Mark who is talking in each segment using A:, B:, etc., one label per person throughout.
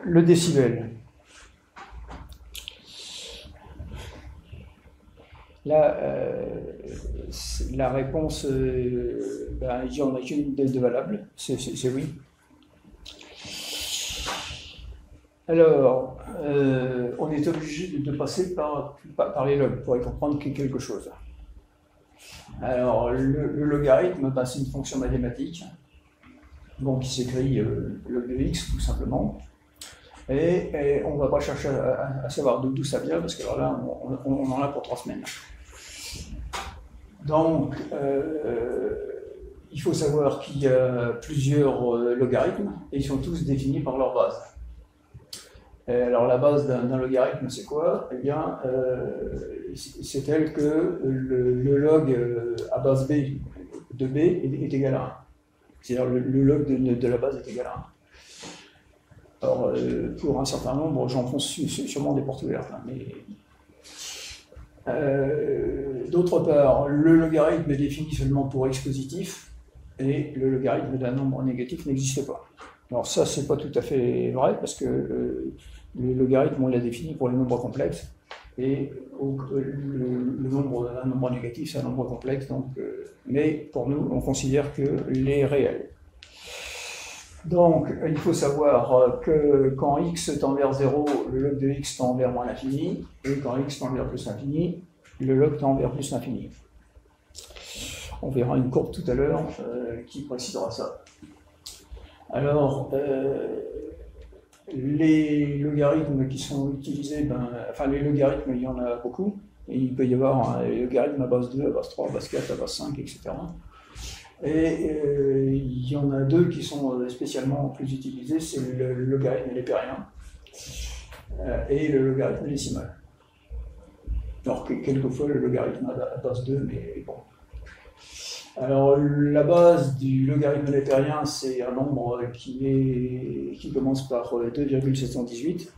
A: le décibel. Là, la réponse, il n'y en a qu'une de valable, c'est oui. Alors, on est obligé de passer par les logs pour y comprendre quelque chose. Alors, le logarithme, c'est une fonction mathématique, donc qui s'écrit log de x, tout simplement. Et on ne va pas chercher à savoir d'où ça vient, parce que alors là, on en a pour 3 semaines. Donc, il faut savoir qu'il y a plusieurs logarithmes, et ils sont tous définis par leur base. Alors, la base d'un logarithme, c'est quoi? Eh bien, c'est tel que le log à base b de b est égal à 1. C'est-à-dire le log de la base est égal à 1. Alors, pour un certain nombre, j'enfonce sûrement des portes ouvertes, hein, mais d'autre part, le logarithme est défini seulement pour x positif, et le logarithme d'un nombre négatif n'existe pas. Alors ça, c'est pas tout à fait vrai, parce que le logarithme, on l'a défini pour les nombres complexes, et le nombre d'un nombre négatif, c'est un nombre complexe, donc, mais pour nous, on considère que les réels. Donc, il faut savoir que quand x tend vers 0, le log de x tend vers moins l'infini, et quand x tend vers plus l'infini, le log tend vers plus l'infini. On verra une courbe tout à l'heure qui précisera ça. Alors, les logarithmes qui sont utilisés, les logarithmes, il y en a beaucoup, et il peut y avoir un logarithme à base 2, à base 3, à base 4, à base 5, etc. Et il y en a deux qui sont spécialement plus utilisés, c'est le logarithme lépérien et le logarithme décimal. Alors que quelquefois le logarithme à base 2, mais bon. Alors la base du logarithme lépérien, c'est un nombre qui commence par 2,718,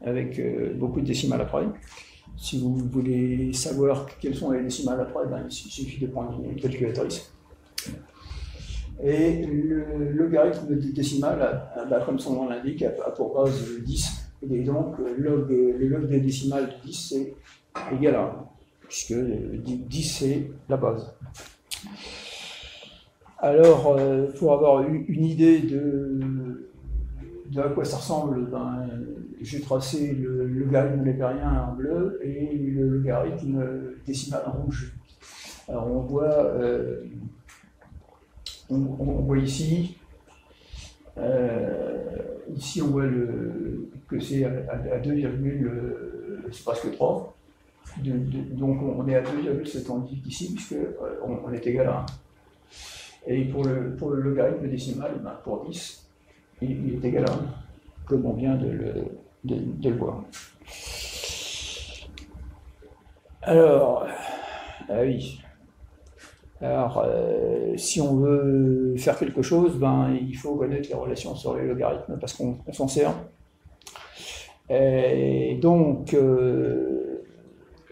A: avec beaucoup de décimales après. Si vous voulez savoir quelles sont les décimales après, il suffit de prendre une calculatrice. Et le logarithme décimal, comme son nom l'indique, a pour base 10. Et donc, le log des décimales de 10, c'est égal à 1, puisque 10, c'est la base. Alors, pour avoir une idée de à quoi ça ressemble, j'ai tracé le logarithme lépérien en bleu et le logarithme décimal en rouge. Alors, on voit ici, on voit que c'est à 2, c'est presque 3. Donc on est à 2,718 ici, puisqu'on est égal à 1. Et pour le logarithme décimal, pour 10, il est égal à 1, comme on vient de le voir. Alors, oui. Alors, si on veut faire quelque chose, il faut connaître les relations sur les logarithmes parce qu'on s'en sert. Et donc, le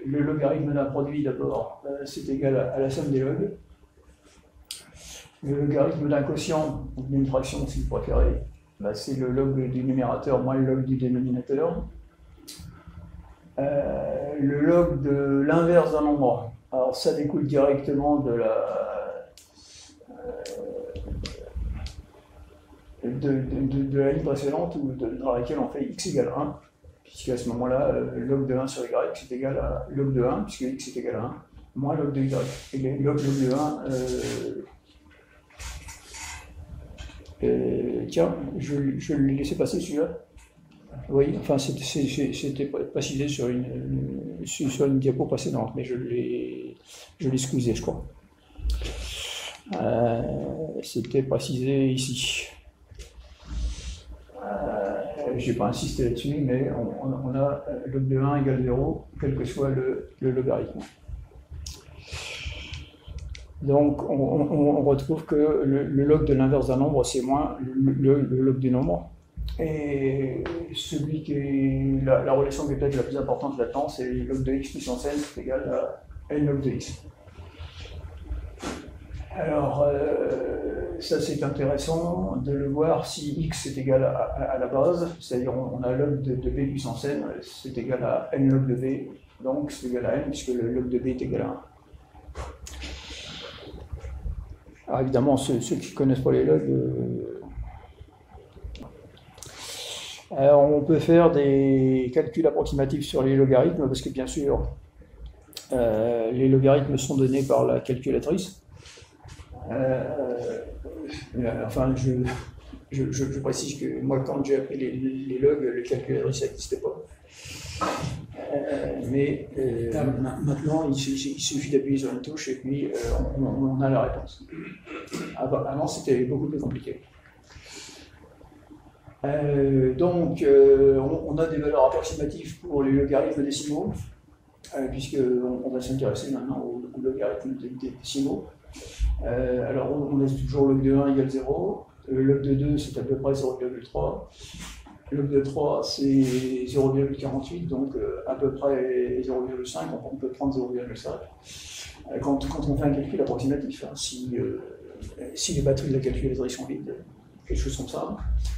A: logarithme d'un produit, d'abord, c'est égal à la somme des logs. Le logarithme d'un quotient, ou d'une fraction si vous préférez, c'est le log du numérateur moins le log du dénominateur. Le log de l'inverse d'un nombre. Alors ça découle directement de la ligne précédente dans laquelle on fait x égale 1, puisqu'à ce moment-là, log de 1 sur y c'est égal à log de 1, puisque x est égal à 1, moins log de y. Et log de 1, tiens, je l'ai laissé passer celui-là. Oui, enfin c'était précisé sur une diapo précédente, mais je l'ai squeezé, je crois. C'était précisé ici. Je n'ai pas insisté là-dessus, mais on a log de 1 égale 0, quel que soit le logarithme. Donc on retrouve que le log de l'inverse d'un nombre, c'est moins le log du nombre. Et celui qui est la relation qui est peut-être la plus importante là-dedans, c'est log de x puissance n, c'est égal à n log de x. Alors, ça c'est intéressant de le voir si x est égal à la base, c'est-à-dire on a log de b puissance n, c'est égal à n log de b, donc c'est égal à n puisque le log de b est égal à 1. Alors évidemment, ceux qui ne connaissent pas les logs, on peut faire des calculs approximatifs sur les logarithmes, parce que bien sûr, les logarithmes sont donnés par la calculatrice. Enfin, je précise que moi, quand j'ai appris les logs, les calculatrices n'existaient pas. Mais maintenant, il suffit d'appuyer sur une touche et puis on a la réponse. Avant, c'était beaucoup plus compliqué. Donc, on a des valeurs approximatives pour les logarithmes décimaux, puisqu'on va s'intéresser maintenant aux logarithmes des décimaux. Alors, on laisse toujours log de 1 égale 0, le log de 2 c'est à peu près 0,3, le log de 3 c'est 0,48, donc à peu près 0,5, on peut prendre 0,5. Quand on fait un calcul approximatif, hein, si les batteries de la calculatrice sont vides, quelque chose comme ça.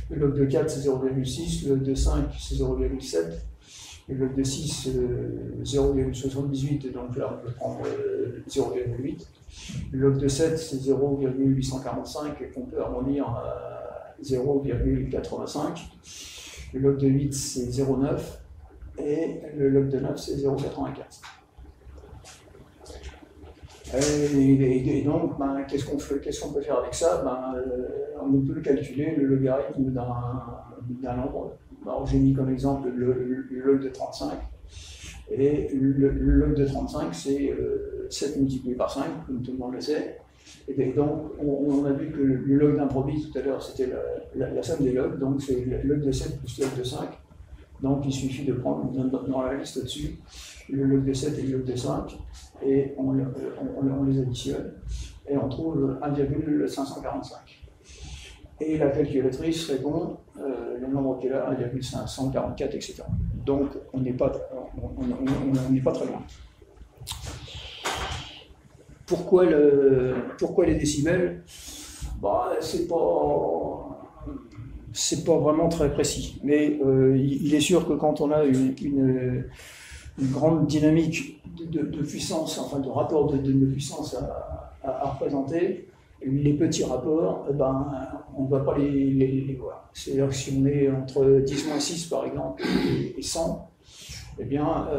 A: Le log de 4 c'est 0,6, le log de 5 c'est 0,7, le log de 6 0,78, donc là on peut prendre 0,8. Le log de 7 c'est 0,845 qu'on peut arrondir à 0,85. Le log de 8 c'est 0,9 et le log de 9 c'est 0,95. Et donc, qu'est-ce qu'on peut faire avec ça? On peut calculer le logarithme d'un nombre. Alors, j'ai mis comme exemple le log de 35. Et le log de 35, c'est 7 multiplié par 5, comme tout le monde le sait. Et donc, on a vu que le log d'un produit, tout à l'heure, c'était la somme des logs. Donc, c'est le log de 7 plus le log de 5. Donc, il suffit de prendre dans la liste au-dessus le log de 7 et le log de 5, et on les additionne, et on trouve 1,545. Et la calculatrice répond le nombre qui est là, 1,544, etc. Donc, on n'est pas très loin. Pourquoi les décibels? C'est pas vraiment très précis, mais il est sûr que quand on a une grande dynamique de puissance, enfin de rapport de puissance à représenter, les petits rapports, on ne va pas les voir. C'est-à-dire que si on est entre 10-6 par exemple et 100, eh bien,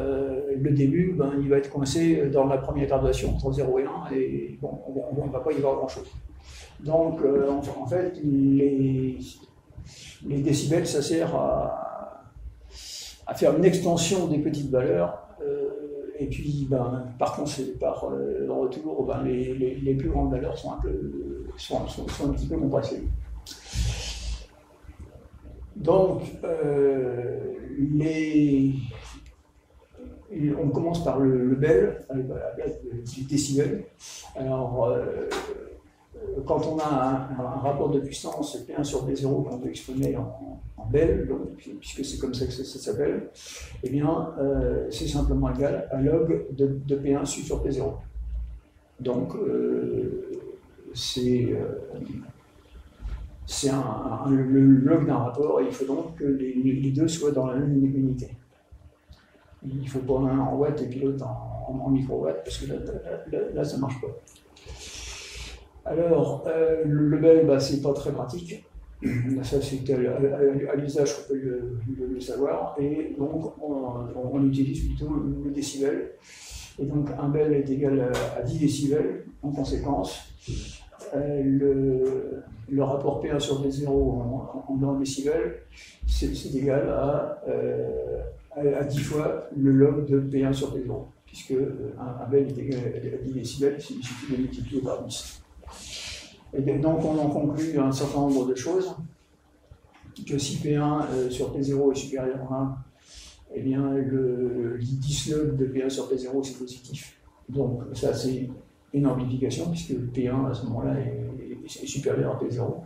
A: le début, il va être coincé dans la première graduation entre 0 et 1, et bon, on ne va pas y voir grand-chose. Donc, en fait, les décibels, ça sert à faire une extension des petites valeurs, et puis par retour, les plus grandes valeurs sont un petit peu compressées. Donc, on commence par le Bell, à la place du décibel. Alors, quand on a un rapport de puissance P1 sur P0 qu'on peut exprimer en Bell, puisque c'est comme ça que ça s'appelle, eh bien, c'est simplement égal à log de P1 sur P0. Donc, c'est le log d'un rapport, et il faut donc que les deux soient dans la même unité. Il ne faut pas un en watts et puis l'autre en microwatts, parce que là ça ne marche pas. Alors, le Bell, c'est pas très pratique. Ça, c'est à l'usage qu'on peut le savoir. Et donc, on utilise plutôt le décibel. Et donc, un Bell est égal à 10 décibels. En conséquence, le rapport P1 sur P0 en décibels, c'est égal à 10 fois le log de P1 sur P0. Puisque un Bell est égal à 10 décibels, il suffit de multiplier par 10. Et donc on en conclut un certain nombre de choses, que si P1 sur P0 est supérieur à 1, eh bien le 10 log de P1 sur P0 c'est positif. Donc ça c'est une amplification, puisque P1 à ce moment-là est supérieur à P0.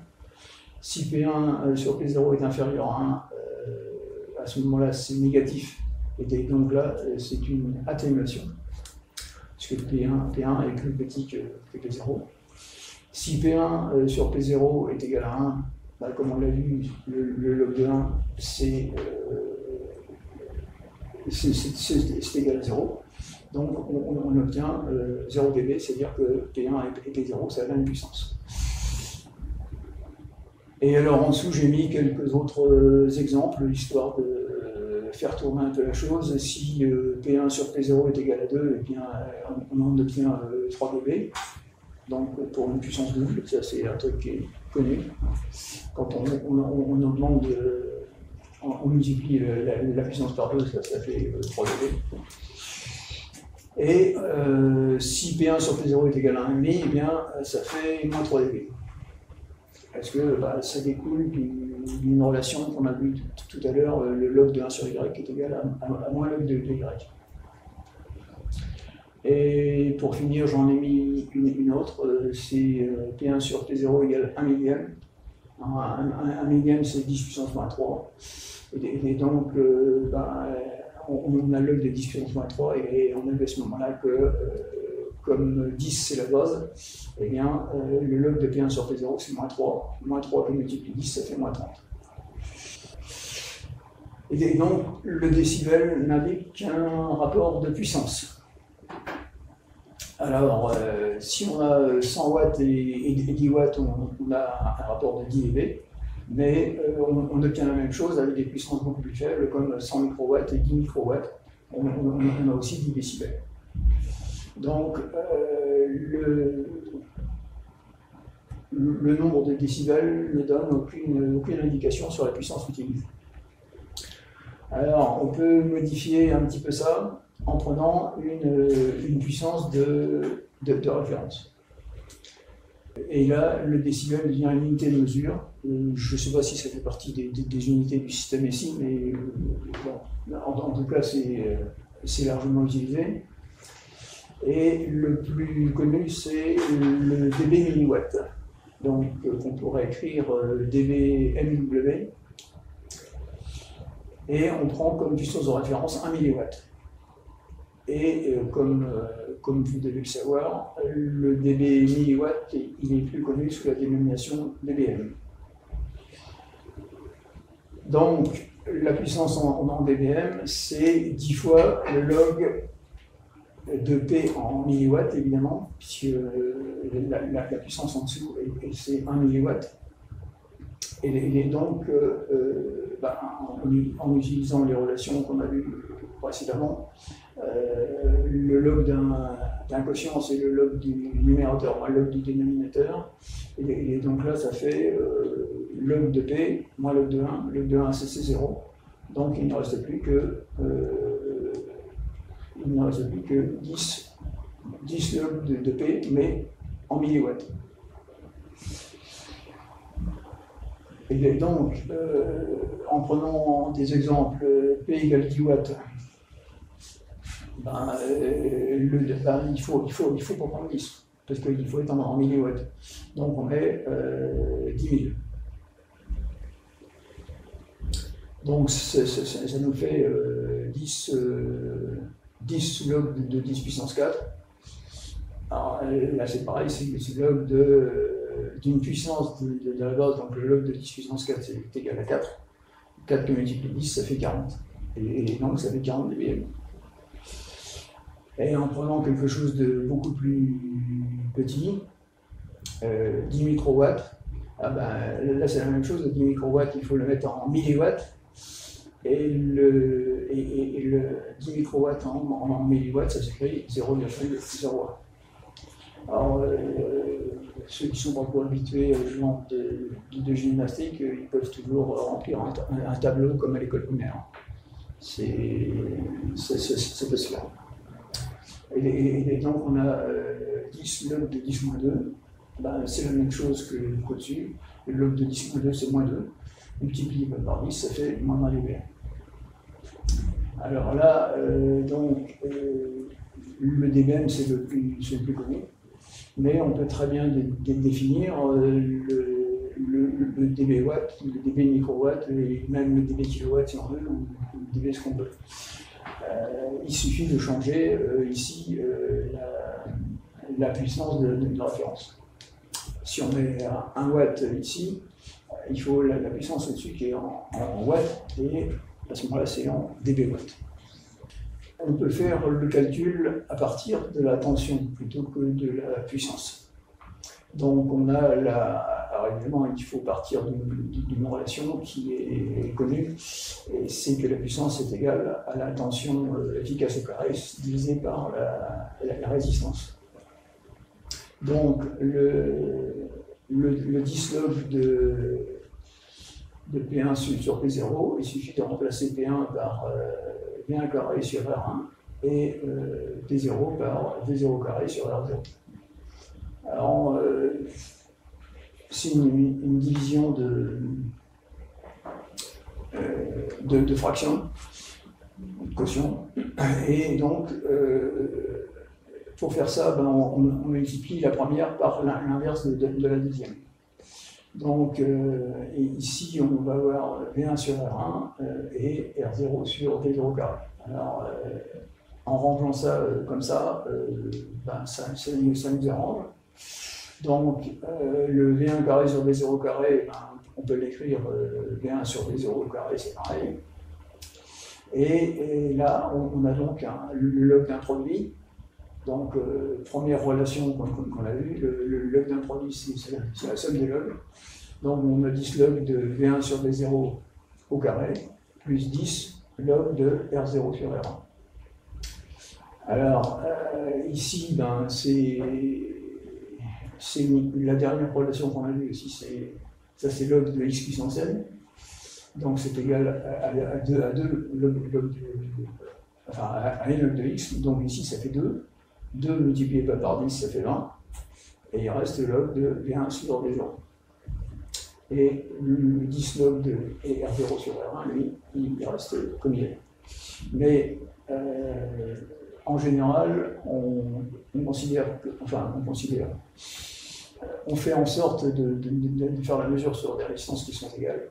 A: Si P1 sur P0 est inférieur à 1, à ce moment-là c'est négatif, et donc là c'est une atténuation, puisque P1 est plus petit que P0. Si P1 sur P0 est égal à 1, bah, comme on l'a vu, le log de 1, c'est égal à 0. Donc on obtient 0 dB, c'est-à-dire que P1 et P0, ça a la même puissance. Et alors en dessous, j'ai mis quelques autres exemples, histoire de faire tourner un peu la chose. Si P1 sur P0 est égal à 2, eh bien, on en obtient 3 dB. Donc pour une puissance double, ça c'est un truc qui est connu. Quand on augmente, on multiplie la puissance par 2, ça fait 3 dB. Et si P1 sur P0 est égal à 1,5, eh bien ça fait moins 3 dB. Parce que ça découle d'une relation qu'on a vue tout à l'heure, le log de 1 sur y est égal à moins log de y. Et pour finir, j'en ai mis une autre, c'est P1 sur P0 égale 1 millième. 1 millième, c'est 10 puissance moins 3. Et donc, on a log de 10 puissance moins 3, et on a vu à ce moment-là que, comme 10 c'est la base, eh bien, le log de P1 sur P0 c'est moins 3. Moins 3 que multiplie 10, ça fait moins 30. Et donc, le décibel n'indique qu'un rapport de puissance. Alors, si on a 100 watts et 10 watts, on a un rapport de 10 dB, mais on obtient la même chose avec des puissances beaucoup plus faibles, comme 100 microwatts et 10 microwatts. On a aussi 10 décibels. Donc, le nombre de décibels ne donne aucune indication sur la puissance utilisée. Alors, on peut modifier un petit peu ça en prenant une puissance de référence. Et là, le décibel devient une unité de mesure. Je ne sais pas si ça fait partie des unités du système SI, mais bon, en tout cas, c'est largement utilisé. Et le plus connu, c'est le dB milliwatt. Donc, on pourrait écrire dB MW. Et on prend comme puissance de référence 1 milliwatt. Et comme vous devez le savoir, le dB milliwatt, il est plus connu sous la dénomination dBm. Donc, la puissance en dBm, c'est 10 fois le log de P en milliwatts, évidemment, puisque la puissance en dessous, c'est 1 milliwatt. Et donc, en utilisant les relations qu'on a vues précédemment, le log d'un quotient, c'est le log du numérateur moins le log du dénominateur. Et donc là, ça fait log de P moins log de 1. Log de 1, c'est 0. Donc il ne reste plus que 10 log de P, mais en milliwatts. Et donc, en prenant des exemples, P égale 10 watts, il faut pas prendre 10, parce qu'il faut être en milliwatts. Donc on met 10 000. Donc ça nous fait 10 log de 10 puissance 4. Alors là c'est pareil, c'est log d'une puissance de la base, donc le log de 10 puissance 4 c'est égal à 4. 4 que multiplié 10, ça fait 40. Et donc ça fait 40 dBm. Et en prenant quelque chose de beaucoup plus petit, 10 microwatts, là c'est la même chose, 10 microwatts, il faut le mettre en milliwatts. Et le 10 microwatts en milliwatts, ça s'écrit 0,01. Alors, ceux qui sont pas trop habitués au genre de gymnastique, ils peuvent toujours remplir un tableau comme à l'école primaire. C'est possible. Et donc, on a 10 log de 10 moins 2. C'est la même chose que au-dessus. Le log de 10 moins 2, c'est moins 2. Multiplié par 10, ça fait moins 1 dBm. Alors là, le dBm, c'est le plus connu. Mais on peut très bien définir le dB watt, le dB microwatt, et même le dB kilowatt si on veut, ou le dB ce qu'on veut. Il suffit de changer ici la puissance de référence. si on met 1 watt ici, il faut la puissance au-dessus qui est en watts, et à ce moment-là, c'est en dB watts. On peut faire le calcul à partir de la tension plutôt que de la puissance. Donc on a alors évidemment, il faut partir d'une relation qui est connue, et c'est que la puissance est égale à la tension efficace au carré divisée par la résistance. Donc le dislog de P1 sur P0, il suffit de remplacer P1 par V1 carré sur R1 et P0 par V0 carré sur R0. Alors, c'est une division de fractions, de quotient, et donc pour faire ça, ben, on multiplie la première par l'inverse de la deuxième. Donc ici, on va avoir V1 sur R1 et R0 sur V0 carré. Alors, en rangeant ça comme ça, ben, ça nous arrange. Donc, le V1 carré sur V0 carré, ben, on peut l'écrire V1 sur V0 carré, c'est pareil. Et là, on a donc le log d'introduit. Donc, première relation qu'on a vue, le log d'introduit, c'est la somme des logs. Donc, on a 10 log de V1 sur V0 au carré, plus 10 log de R0 sur R1. Alors, ici, ben, c'est la dernière relation qu'on a vue aussi, ça c'est log de x puissance n. Donc, c'est égal à 2 log enfin, à n log de x. Donc, ici, ça fait 2. 2 multiplié par 10, ça fait 20. Et il reste log de V1 sur V0. Et le 10 log de R0 sur R1, lui, il reste comme il est. Mais en général, on fait en sorte de faire la mesure sur des résistances qui sont égales.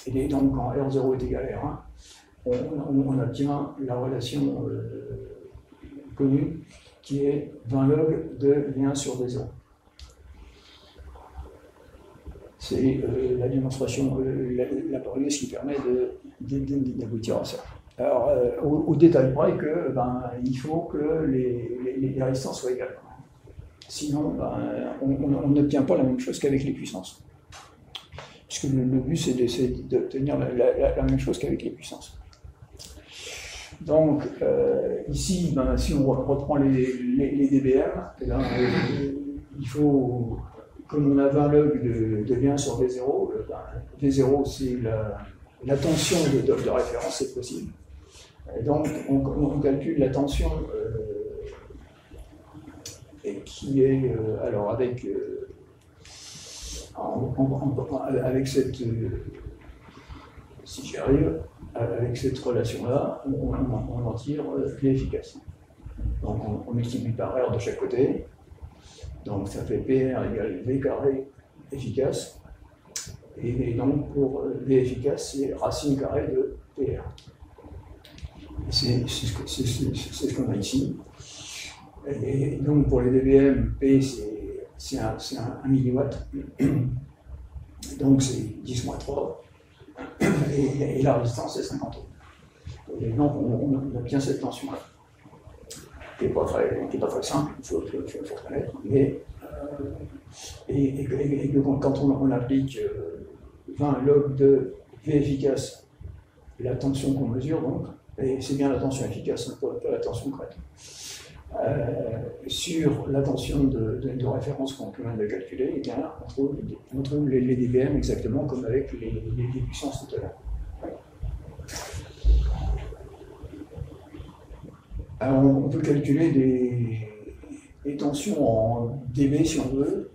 A: Et donc, quand R0 est égal à R1, on obtient la relation connue qui est 20 log de V1 sur V0. C'est la démonstration laborieuse qui permet d'aboutir à ça. Alors, au détail près que il faut que les résistances soient égales. Sinon, on n'obtient pas la même chose qu'avec les puissances. Puisque le but, c'est d'obtenir la même chose qu'avec les puissances. Donc, ici, si on reprend les dBm, il faut, comme on a 20 log de V1 sur V0, V0 c'est la tension de référence, c'est possible. Et donc, on calcule la tension qui est, alors avec cette, si j'y arrive, avec cette relation-là, on en tire V efficace. Donc, on multiplie par R de chaque côté. Donc, ça fait PR égale V carré efficace. Et donc, pour V efficace, c'est racine carrée de PR. C'est ce qu'on a ici. Et donc, pour les dBm, P, c'est 1 milliwatt. Donc, c'est 10-3. Et la résistance, c'est 50 ohms. Et donc, on obtient cette tension-là. Qui n'est pas très simple, il faut reconnaître. Mais, et que quand on applique 20 log de V efficace, la tension qu'on mesure, donc, et c'est bien la tension efficace, pas la tension crête. Sur la tension de référence qu'on vient de calculer, eh bien, on trouve les dBm exactement comme avec les puissances tout à l'heure. Alors, on peut calculer des tensions en dB si on veut,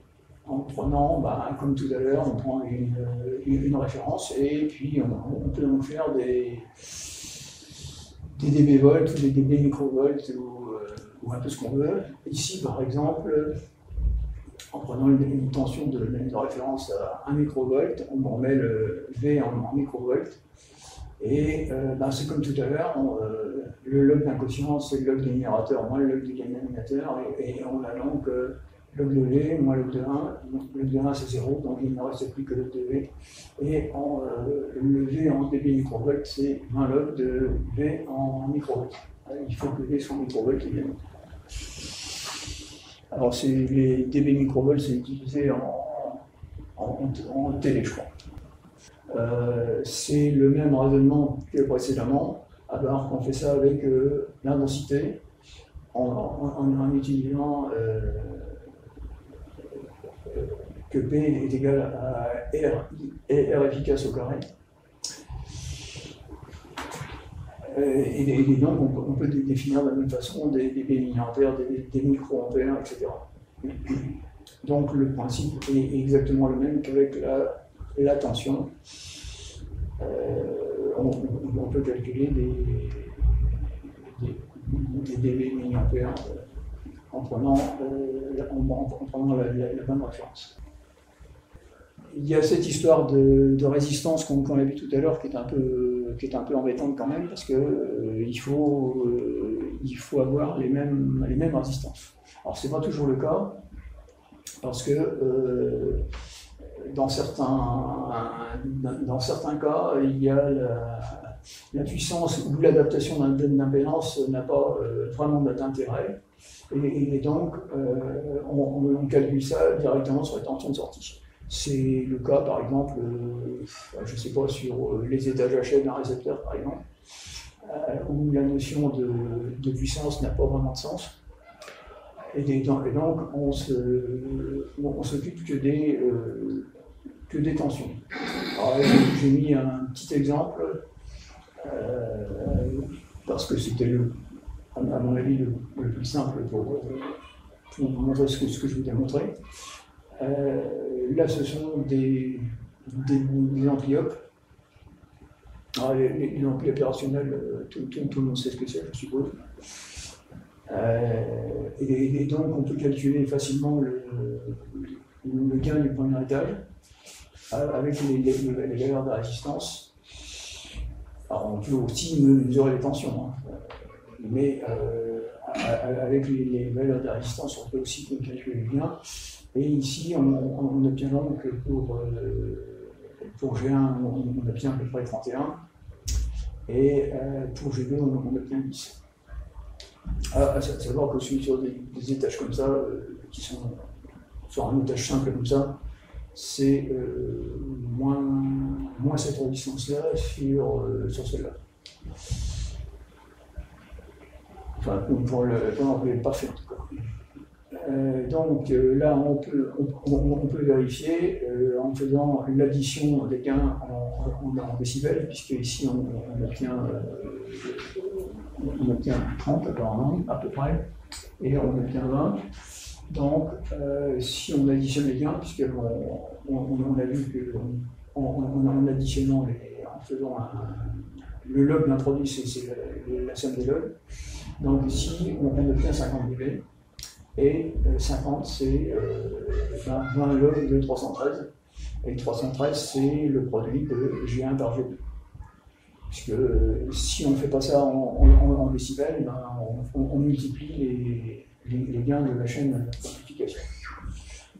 A: en prenant, comme tout à l'heure, on prend une référence et puis on peut en faire des dB volts ou des dB microvolts ou un peu ce qu'on veut. Ici, par exemple, en prenant une tension de référence à 1 microvolt, on met le V en microvolts. Et c'est comme tout à l'heure, le log d'un quotient, c'est le log du numérateur moins le log du dénominateur, et on a donc log de V moins log de 1, log de 1 c'est 0, donc il ne reste plus que log de V. Et le V en dB microvolts, c'est 20 log de V en microvolts. Il faut que V soit en microvolts, évidemment. Alors, les dB microvolts, c'est utilisé en télé, je crois. C'est le même raisonnement que précédemment, à part qu'on fait ça avec l'intensité, en utilisant que P est égal à R efficace au carré. Et donc, on peut définir de la même façon des milliampères, des microampères, etc. Donc, le principe est exactement le même qu'avec la tension. On peut calculer des dB milliampères en prenant la bonne référence. Il y a cette histoire de résistance qu'on a vu tout à l'heure qui est un peu embêtante quand même parce que il faut avoir les mêmes résistances. Alors c'est pas toujours le cas parce que dans certains cas il y a la puissance ou l'adaptation d'impédance n'a pas vraiment d'intérêt et donc on calcule ça directement sur les tensions de sortie. C'est le cas, par exemple, je ne sais pas, sur les étages HF d'un récepteur, par exemple, où la notion de puissance n'a pas vraiment de sens. Et donc, on s'occupe que des tensions. Alors, j'ai mis un petit exemple, parce que c'était, à mon avis, le plus simple pour vous montrer ce que je vous ai montré. Là, ce sont des amplis-op. Les amplis opérationnels, tout le monde sait ce que c'est, je suppose. Et donc, on peut calculer facilement le gain du premier étage avec les valeurs de résistance. Alors, on peut aussi mesurer les tensions, hein. Mais avec les valeurs de résistance, on peut aussi calculer le gain. Et ici, on obtient donc pour G1, on obtient à peu près 31, et pour G2, on obtient 10. À savoir que sur des étages comme ça, qui sont sur un étage simple comme ça, c'est moins cette résistance-là sur celle-là. Enfin, pour l'employé parfait en tout cas. Donc là, on peut vérifier en faisant l'addition des gains en décibels, puisque ici on obtient 30 apparemment, à peu près, et on obtient 20. Donc si on additionne les gains, puisqu'on a vu qu'en additionnant, en faisant le log d'introduit, c'est la somme des logs. Donc ici, on obtient 50 dB. Et 50, c'est 20 log de 313. Et 313, c'est le produit de G1 par G2. Puisque si on ne fait pas ça en décibels, ben, on multiplie les gains de la chaîne d'amplification.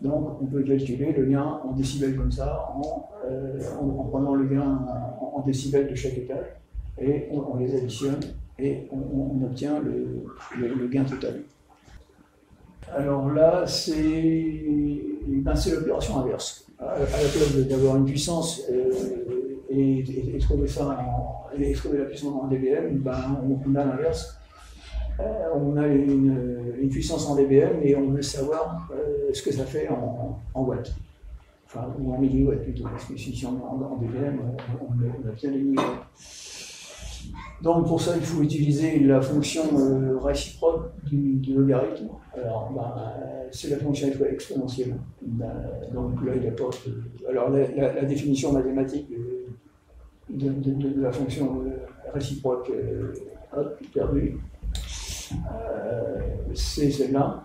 A: Donc on peut calculer le gain en décibels comme ça, en prenant le gain en décibels de chaque étage, et on les additionne, et on obtient le gain total. Alors là, c'est l'opération inverse. À la place d'avoir une puissance et trouver la puissance en dBm, ben, on a l'inverse. On a une puissance en dBm et on veut savoir ce que ça fait en watts. Enfin, ou en milliwatts plutôt, parce que si on est en dBm, on obtient des milliwatts. Donc pour ça, il faut utiliser la fonction réciproque du logarithme. Alors, c'est la fonction exponentielle. Donc là, il n'y a pas. Alors la définition mathématique de la fonction réciproque, hop, perdue, c'est celle-là.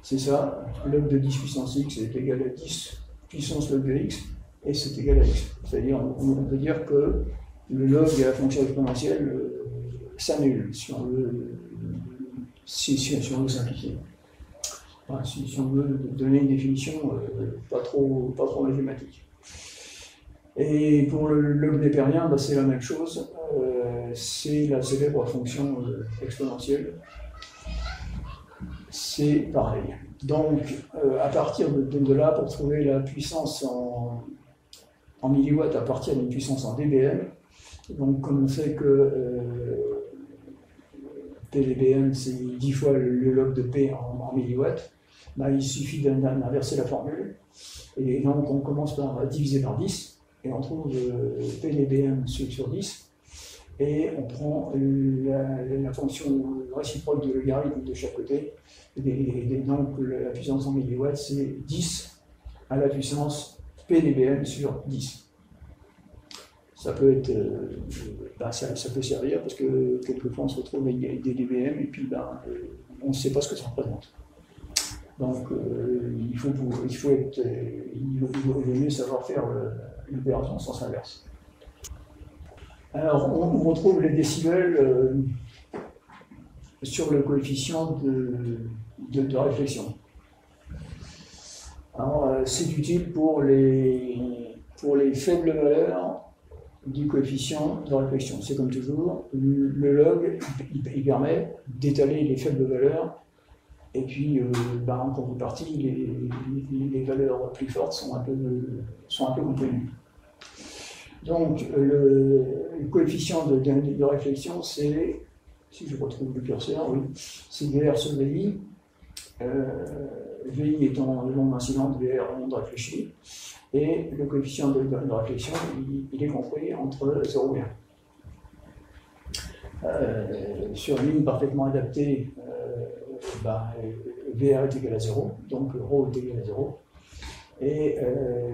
A: C'est ça. Log de 10 puissance x est égal à 10 puissance log de x, et c'est égal à x. C'est-à-dire, on peut dire que le log et la fonction exponentielle s'annulent si on veut simplifier. Enfin, si on veut donner une définition pas trop mathématique. Et pour le log népérien, c'est la même chose. C'est la célèbre fonction exponentielle. C'est pareil. Donc, à partir de là, pour trouver la puissance en milliwatts à partir d'une puissance en dBm, donc comme on sait que PdBm c'est 10 fois le log de P en milliwatts, bah, il suffit d'inverser la formule. Et donc on commence par diviser par 10, et on trouve PdBm sur 10. Et on prend la fonction réciproque de logarithme de chaque côté. Et donc la puissance en milliwatts, c'est 10 à la puissance PdBm sur 10. Ça peut être, ça peut servir parce que quelquefois on se retrouve avec des dBm et puis on ne sait pas ce que ça représente. Donc il vaut mieux savoir faire l'opération en sens inverse. Alors, on retrouve les décibels sur le coefficient de réflexion. Alors, c'est utile pour les faibles valeurs du coefficient de réflexion. C'est comme toujours, le log, il permet d'étaler les faibles valeurs, et puis, en contrepartie, les valeurs plus fortes sont un peu contenues. Donc, le coefficient de réflexion, c'est, si je retrouve le curseur, oui, c'est VR sur VI, VI étant le nombre d'incidents, VR le nombre réfléchi, et le coefficient de réflexion, il est compris entre 0 et 1. Sur une ligne parfaitement adaptée, VR est égal à 0, donc ρ est égal à 0. Et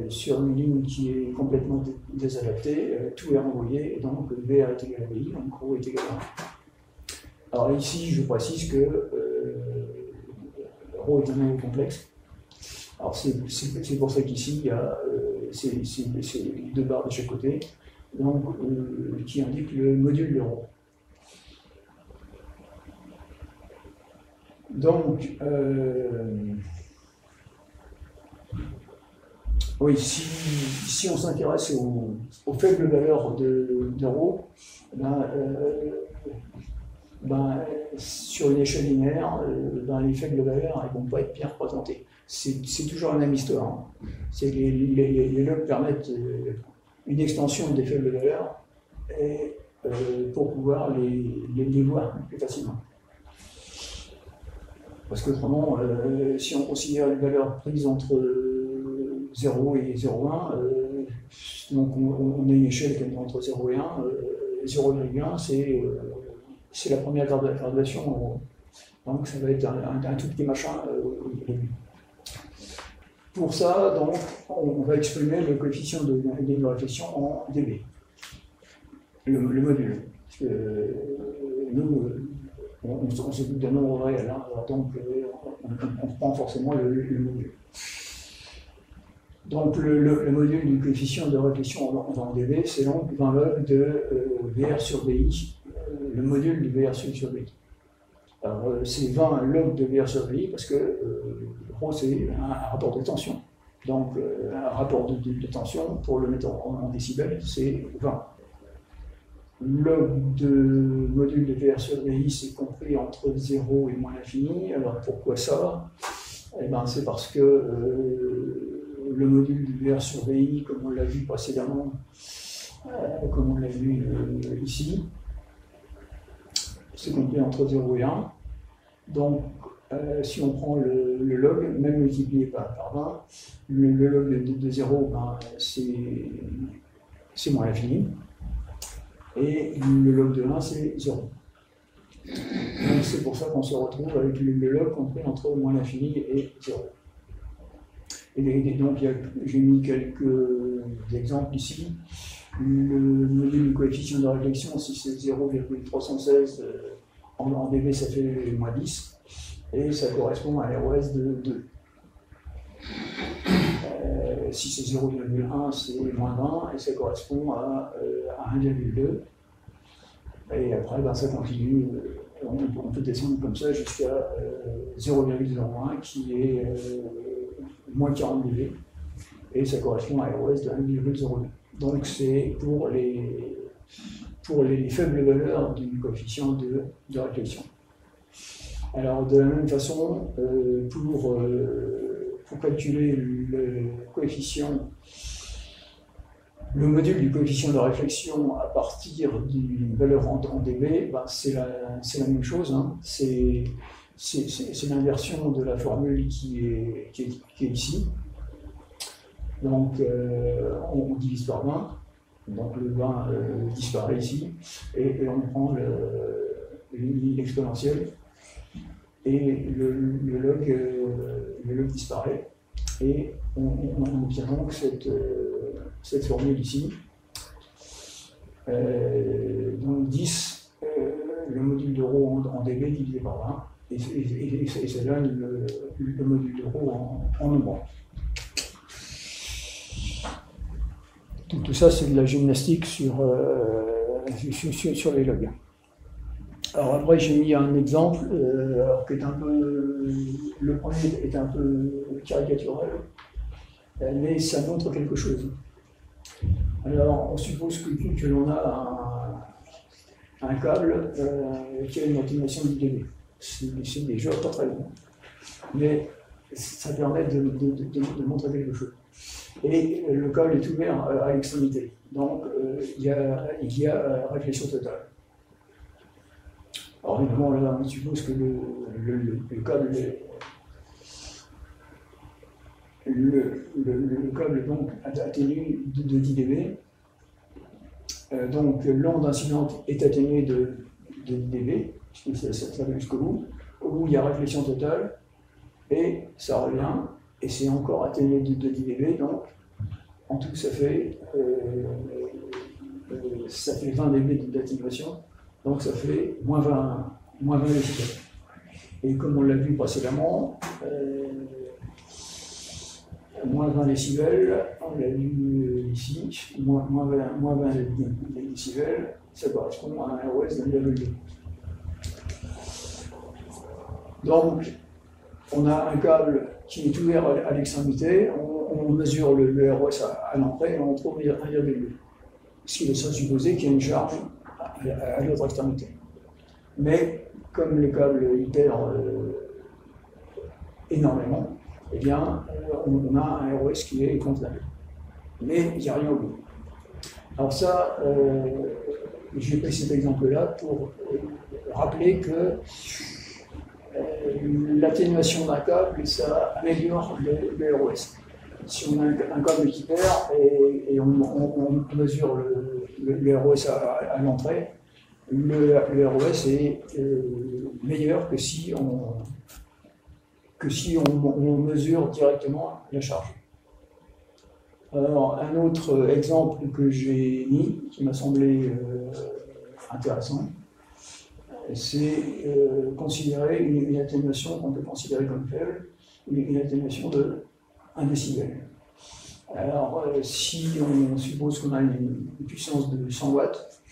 A: sur une ligne qui est complètement désadaptée, tout est renvoyé, et donc VR est égal à VI, donc ρ est égal à 1. Alors ici, je précise que ρ est un nombre complexe. Alors c'est pour ça qu'ici, il y a ces deux barres de chaque côté, donc, qui indiquent le module de ρ. Donc, oui, si on s'intéresse aux faibles valeurs de ρ, sur une échelle linéaire, les faibles valeurs ne vont pas être bien représentées. C'est toujours la même histoire. Hein. Les logs permettent une extension des faibles valeurs et, pour pouvoir les voir plus facilement. Parce qu'autrement, si on considère une valeur prise entre 0 et 0,1, donc on a une échelle qui est entre 0 et 1, 0,1 c'est la première graduation, donc ça va être un tout petit machin au début. Pour ça, donc, on va exprimer le coefficient de réflexion en dB, le module. Parce que nous, on s'occupe d'un nombre réel, hein, donc on prend forcément le module. Donc le module du coefficient de réflexion en dB, c'est donc 20 log de VR sur VI, le module de VR sur VI. Alors c'est 20 log de VR sur VI parce que ρ c'est un rapport de tension. Donc un rapport de tension, pour le mettre en décibels, c'est 20. Log de module de VR sur VI, c'est compris entre 0 et moins l'infini. Alors pourquoi ça? Eh ben, c'est parce que le module de VR sur VI, comme on l'a vu précédemment, comme on l'a vu ici, c'est compris entre 0 et 1. Donc, si on prend le log, même multiplié par 20, le log de 0, c'est moins l'infini. Et le log de 1, c'est 0. Donc c'est pour ça qu'on se retrouve avec le log compris entre moins l'infini et 0. Et donc j'ai mis quelques exemples ici. Le module du coefficient de réflexion, si c'est 0,316 en dB, ça fait moins 10. Et ça correspond à ROS de 2. Si c'est 0,1, c'est moins 20, et ça correspond à 1,2. Et après, ça continue on peut descendre comme ça jusqu'à 0,01 qui est moins 40 dB, et ça correspond à ROS de 1,02. Donc c'est pour les faibles valeurs du coefficient de réflexion. Alors de la même façon, pour calculer le coefficient, le module du coefficient de réflexion à partir d'une valeur en dB, ben c'est la même chose, hein. C'est l'inversion de la formule qui est ici. Donc on divise par 20, donc le 20 disparaît ici, et on prend l'exponentielle, et le log disparaît, et on obtient donc cette formule ici. Donc 10, le module de rho en dB divisé par 20, et ça donne le module de rho en nombre. Tout ça, c'est de la gymnastique sur les logs. Alors après, j'ai mis un exemple, qui est un peu, le premier est un peu caricatural, mais ça montre quelque chose. Alors, on suppose que l'on a un câble qui a une atténuation du dB. C'est déjà pas très long, mais ça permet de montrer quelque chose. Et le câble est ouvert à l'extrémité, donc il y a réflexion totale. Alors évidemment, là, on suppose que le câble donc atténué de 10 dB. Donc l'onde incidente est atténuée de 10 dB, puisque ça va jusqu'au bout. Au bout, il y a réflexion totale, et ça revient, et c'est encore atténué de 10 dB, donc en tout ça fait 20 dB d'atténuation, donc ça fait moins 20 décibels. Et comme on l'a vu précédemment, moins 20 décibels, on l'a vu ici, moins 20 décibels, ça correspond à un ROS de 1,2. Donc, on a un câble qui est ouvert à l'extrémité, on mesure le ROS à l'entrée et on trouve 1,2. Ce qui laisse supposer qu'il y a une charge à l'autre extrémité. Mais, comme le câble itère énormément, eh bien, on a un ROS qui est contenable. Mais il n'y a rien au bout. Alors ça, j'ai pris cet exemple-là pour rappeler que l'atténuation d'un câble, ça améliore le ROS. Si on a un câble qui perd et on mesure le ROS à l'entrée, le ROS est meilleur que si on mesure directement la charge. Alors, un autre exemple que j'ai mis, qui m'a semblé intéressant, c'est considérer une atténuation qu'on peut considérer comme faible, une atténuation de 1 décibel. Alors, si on suppose qu'on a une puissance de 100 watts,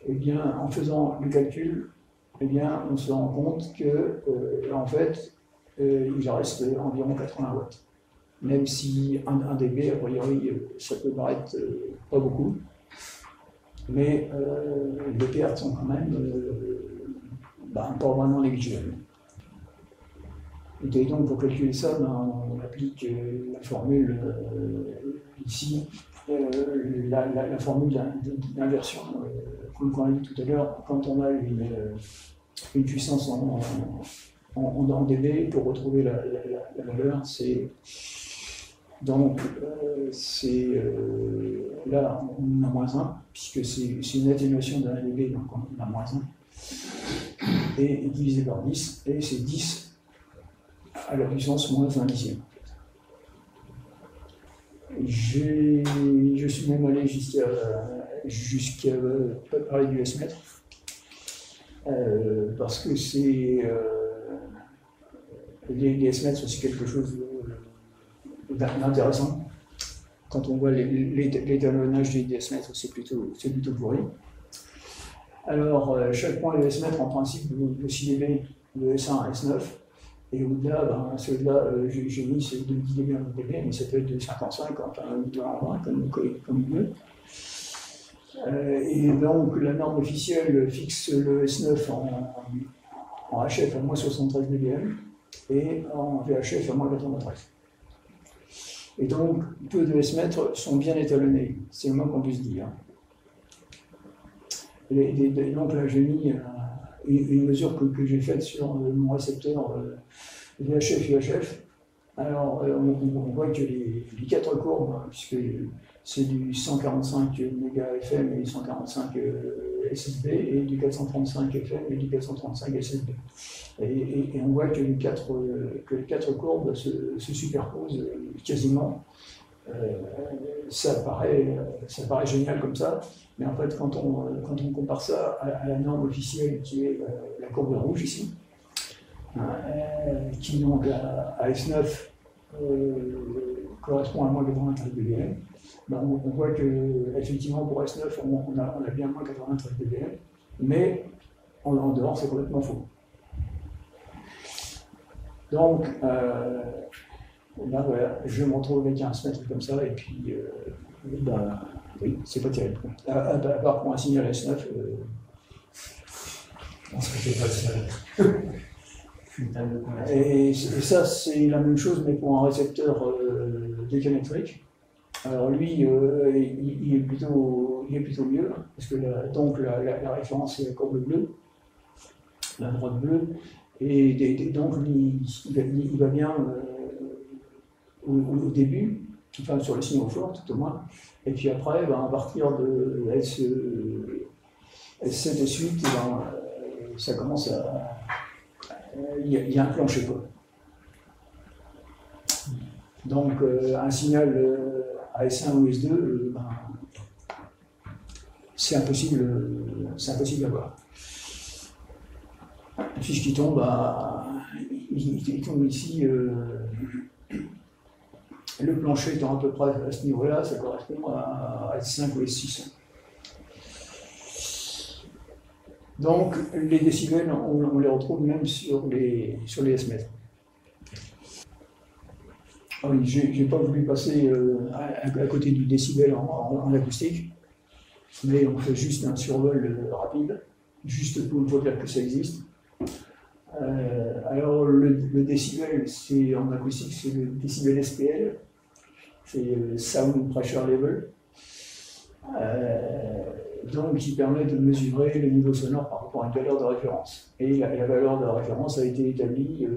A: eh bien, en faisant le calcul, eh bien, on se rend compte que, en fait, il reste environ 80 watts. Même si 1 dB, a priori, ça peut paraître pas beaucoup, mais les pertes sont quand même pas vraiment négligeables. Et donc, pour calculer ça, on applique la formule ici, la formule d'inversion qu'on a vu tout à l'heure. Quand on a une puissance en dB, pour retrouver la valeur, c'est donc là on a moins 1, puisque c'est une atténuation d'un dB, donc on a moins 1, et divisé par 10, et c'est 10 à la puissance moins 1 dixième. Je suis même allé jusqu'à pas parler du S-mètre, parce que c'est les S-mètres, c'est quelque chose d'intéressant. Quand on voit l'étalonnage des S-mètres, c'est plutôt pourri. Alors, chaque point de S-mètre, en principe, de 6 dB de S1 à S9. Et au-delà, ben, celui-là, j'ai mis c'est de 10 dB en 10 dB, mais ça peut être de 55, enfin, de 1 en 1, comme il veut. Et donc, la norme officielle fixe le S9 en HF à moins 73 dBm et en VHF à moins 93. Et donc, peu de S-mètres sont bien étalonnés, c'est le moins qu'on puisse dire. Donc là, j'ai mis une mesure que j'ai faite sur mon récepteur VHF UHF. Alors, on voit que les 4 courbes, puisque c'est du 145 MHz et 145 SSB, et du 435 FM et du 435 SSB. Et on voit que les quatre courbes se superposent quasiment. Ça paraît génial comme ça, mais en fait, quand on compare ça à la norme officielle qui est la courbe rouge ici, qui donc à S9 correspond à moins 93 dBm, ben on voit que effectivement pour S9 on a bien moins 93 dBm, mais en dehors c'est complètement faux. Donc là voilà, je me retrouve avec un S-mètre comme ça et puis ben, oui, c'est pas terrible. À part pour un signal S9.
B: Je pense que c'est pas le seul.
A: Et ça, c'est la même chose, mais pour un récepteur décamétrique. Alors lui, il est plutôt mieux, parce que donc la référence c'est la courbe bleue, la droite bleue, et donc lui, il va bien au début, enfin sur les signaux forts tout au moins, et puis après, ben, à partir de S7 et suite, ben, ça commence à... Il y a un plancher quoi. Donc un signal à S1 ou S2, ben, c'est impossible à voir. La fiche qui tombe, il tombe ici, le plancher étant à peu près à ce niveau-là, ça correspond à S5 ou S6. Donc les décibels, on les retrouve même sur les S-mètres. Ah oui, j'ai pas voulu passer à côté du décibel en acoustique, mais on fait juste un survol rapide, juste pour dire que ça existe. Alors le décibel, en acoustique, c'est le décibel SPL, c'est Sound Pressure Level. Donc qui permet de mesurer le niveau sonore par rapport à une valeur de référence. Et la valeur de référence a été établie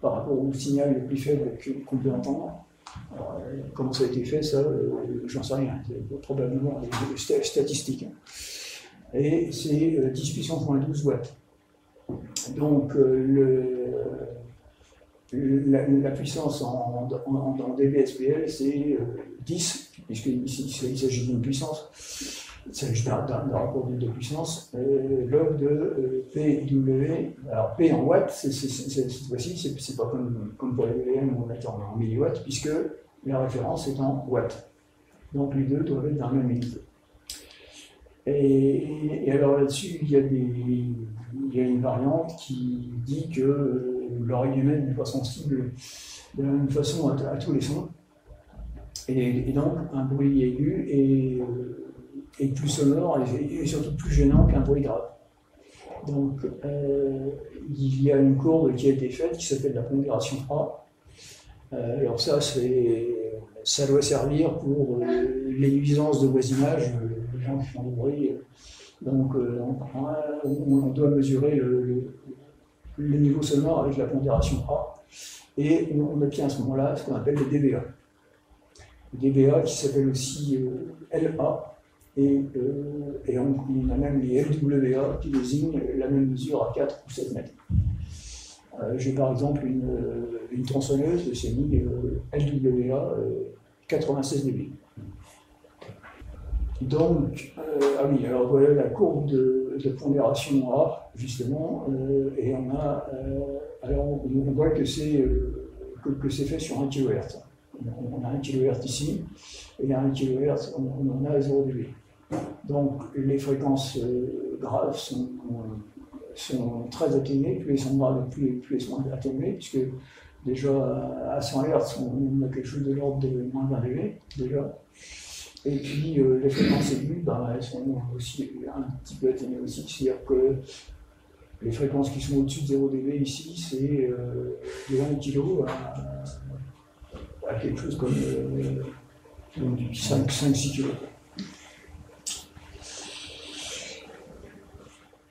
A: par rapport au signal le plus faible qu'on peut entendre. Alors, comment ça a été fait, ça, j'en sais rien, c'est probablement des statistiques. Et c'est 10 puissance moins 12 watts. Donc la puissance en dBSPL, c'est 10, puisqu'il s'agit d'une puissance. Il s'agit d'un rapport de puissance, log de PW. Alors P en watts, cette fois-ci, c'est pas comme pour les VM où on est en milliwatts, puisque la référence est en watts. Donc les deux doivent être dans la même unité. Et alors là-dessus, il y a une variante qui dit que l'oreille humaine n'est pas sensible de la même façon à tous les sons. Et donc un bruit aigu est plus sonore et surtout plus gênant qu'un bruit grave. Donc il y a une courbe qui a été faite qui s'appelle la pondération A. Alors ça doit servir pour les nuisances de voisinage, les gens qui font du bruit. Donc on doit mesurer le niveau sonore avec la pondération A et on obtient à ce moment-là ce qu'on appelle le dBA. Le dBA qui s'appelle aussi LA. Et on a même les LWA qui désignent la même mesure à 4 ou 7 mètres. J'ai par exemple une tronçonneuse, c'est mis LWA 96 dB. Donc, ah oui, alors voilà la courbe de pondération A, justement, et alors on voit que c'est fait sur 1 kHz. On a 1 kHz ici, et à 1 kHz, on en a 0 dB. Donc les fréquences graves sont très atténuées, plus elles sont graves, plus elles sont atténuées, puisque déjà à 100 Hz, on a quelque chose de l'ordre de moins 20 dB déjà. Et puis les fréquences aiguës, elles sont aussi un petit peu atténuées aussi, c'est-à-dire que les fréquences qui sont au-dessus de 0 dB ici, c'est de 1 kg à quelque chose comme 5-6 kg.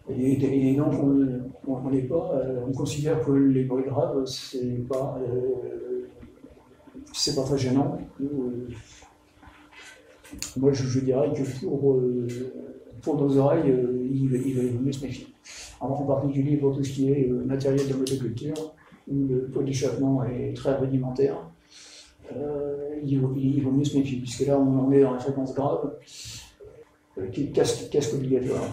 A: Et donc on n'est pas, on considère que les bruits graves, c'est pas très gênant. Moi je dirais que pour nos oreilles, il va mieux se méfier. En particulier pour tout ce qui est matériel de motoculture, où le pot d'échappement est très rudimentaire, il vaut mieux se méfier, puisque là on est dans la fréquence grave, casque obligatoire.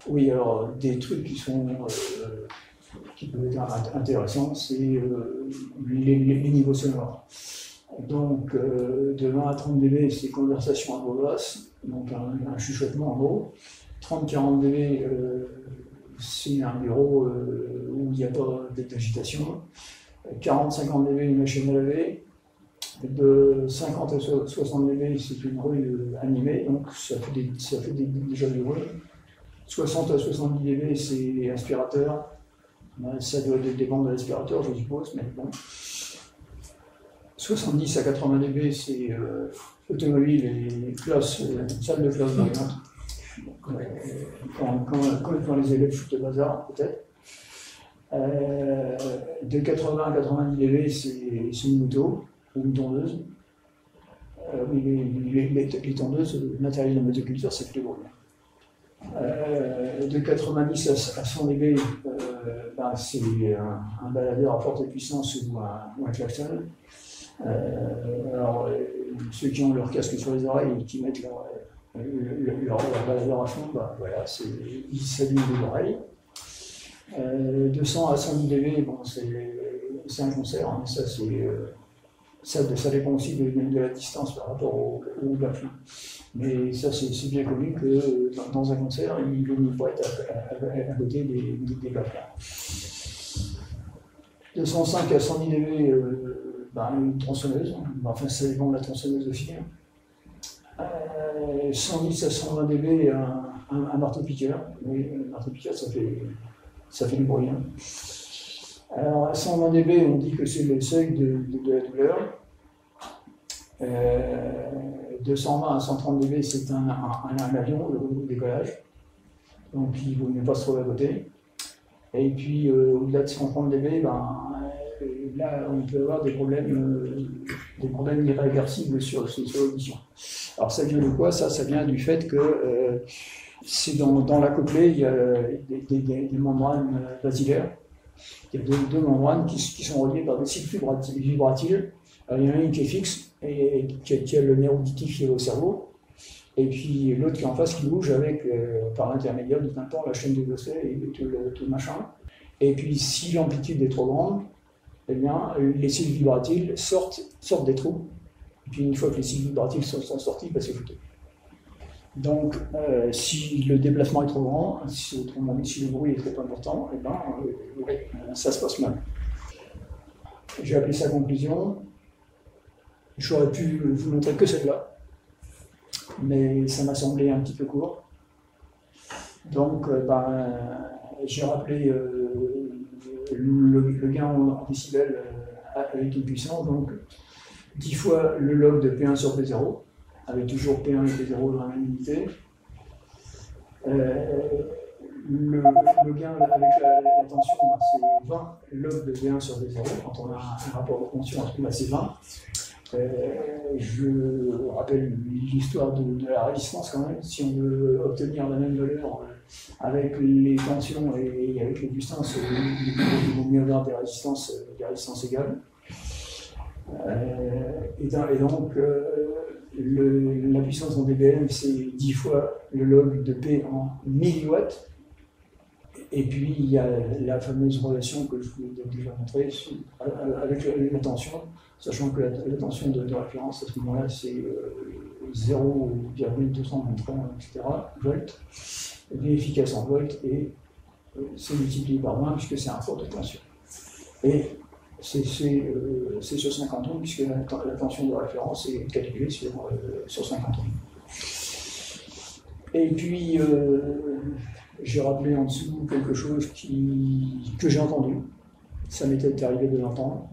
A: Oui, alors des trucs qui peuvent être intéressants, c'est les niveaux sonores. Donc de 20 à 30 dB, c'est conversation à voix basse, donc un chuchotement en haut. 30-40 dB, c'est un bureau où il n'y a pas d'agitation. 40-50 dB, une machine à laver. De 50 à 60 dB, c'est une rue animée, donc ça fait déjà du bruit. 60 à 70 dB, c'est aspirateur. Ça doit dépendre de l'aspirateur, je suppose, mais bon. 70 à 80 dB, c'est automobile et salle de classe brillante. Quand les élèves foutent le bazar, peut-être. De 80 à 90 dB, c'est une moto ou une tondeuse. Les tondeuses, le matériel de motoculture, c'est plus gros. De 90 à 100 dB, c'est un baladeur à forte puissance ou un klaxon. Alors, ceux qui ont leur casque sur les oreilles et qui mettent leur baladeur à fond, voilà, ils s'allument les oreilles. De 100 à 110 dB, bon, c'est un concert, hein, ça dépend aussi de la distance par rapport au plafond. Mais ça, c'est bien connu que dans un concert, il vaut mieux pas être à côté des plafonds. De 105 à 110 dB, une tronçonneuse, enfin ça dépend de la tronçonneuse aussi. 110 à 120 dB, un marteau-piqueur. Oui, un marteau-piqueur, ça fait du bruit. Hein. Alors à 120 dB, on dit que c'est le seuil de la douleur. De 120 à 130 dB, c'est un avion, le décollage. Donc il vaut mieux pas se trouver à côté. Et puis au-delà de 130 dB, là on peut avoir des problèmes irréversibles sur l'audition. Alors ça vient de quoi? Ça vient du fait que c'est dans l'accouplé, il y a des membranes basilaires. Il y a deux membranes qui sont reliées par des cycles vibratiles. Il y en a une qui est fixe et qui a le nerf auditif qui est au cerveau. Et puis l'autre qui est en face qui bouge avec, par l'intermédiaire du tympan, la chaîne des ossets et tout le machin. Et puis si l'amplitude est trop grande, eh bien, les cycles vibratiles sortent des trous. Et puis une fois que les cycles vibratiles sont sortis, c'est foutu. Donc si le déplacement est trop grand, autrement dit si le bruit est trop important, ça se passe mal. J'ai appelé ça conclusion. J'aurais pu vous montrer que celle-là, mais ça m'a semblé un petit peu court. Donc j'ai rappelé le gain en décibels avec une puissance, donc 10 fois le log de P1 sur P0, avec toujours P1 et P0 dans la même unité. Le gain avec la tension, c'est 20 log de P1 sur P0, quand on a un rapport de tension, c'est 20. Je rappelle l'histoire de la résistance quand même. Si on veut obtenir la même valeur avec les tensions et avec les distances, il vaut mieux avoir des résistances égales. Et donc, la puissance en dBm, c'est 10 fois le log de P en milliwatts. Et puis, il y a la fameuse relation que je vous ai déjà montrée avec la tension. sachant que la tension de référence à ce moment-là, c'est 0,223, etc., volts, V efficace en volts, et c'est multiplié par 20 puisque c'est un rapport de tension. Et c'est sur 50 ohms, puisque la tension de référence est calculée sur 50 ohms. Et puis, j'ai rappelé en dessous quelque chose que j'ai entendu. Ça m'était arrivé de l'entendre.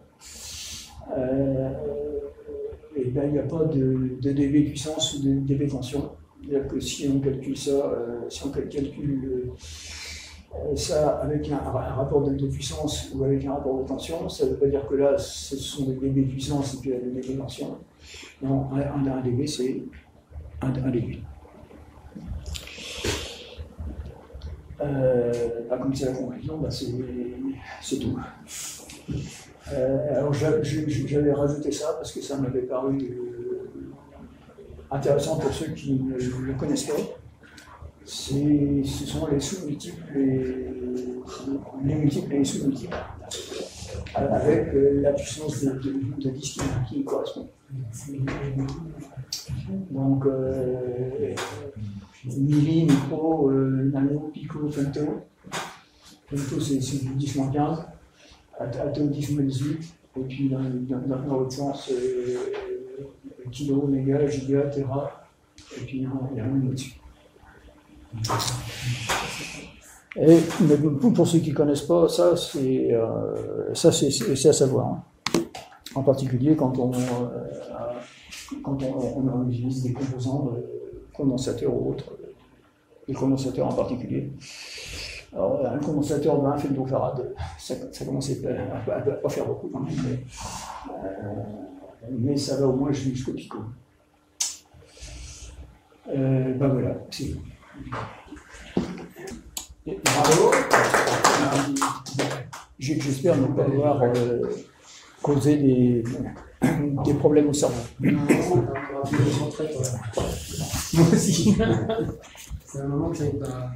A: Et bien, il n'y a pas de dB puissance ou de dB tension. C'est-à-dire que si on calcule ça, si on calcule ça avec un rapport de puissance ou avec un rapport de tension, ça ne veut pas dire que là, ce sont des dB puissance et puis des dB tension. Non, un dB, c'est un dB. Comme c'est la conclusion, c'est tout. Alors j'avais rajouté ça parce que ça m'avait paru intéressant pour ceux qui ne le connaissent pas. Ce sont les sous-multiples et les multiples et les sous-multiples avec la puissance de disque qui correspond. Donc milli, micro, nano, pico, femto. Femto c'est du 10-15, atto 10-18, et puis dans l'autre sens, kilo, méga, giga, téra, et puis il y a un au-dessus. Mais pour ceux qui ne connaissent pas, ça c'est à savoir. Hein. En particulier quand on utilise des composants condensateurs ou autres, les condensateurs en particulier. Alors, un condensateur de 1 femtofarad, ça commençait à pas faire beaucoup quand même, mais ça va au moins jusqu'au pico. Voilà, c'est tout. Bravo. J'espère ne pas avoir causé des problèmes au cerveau. Moi aussi.
B: C'est un moment que ça n'est pas.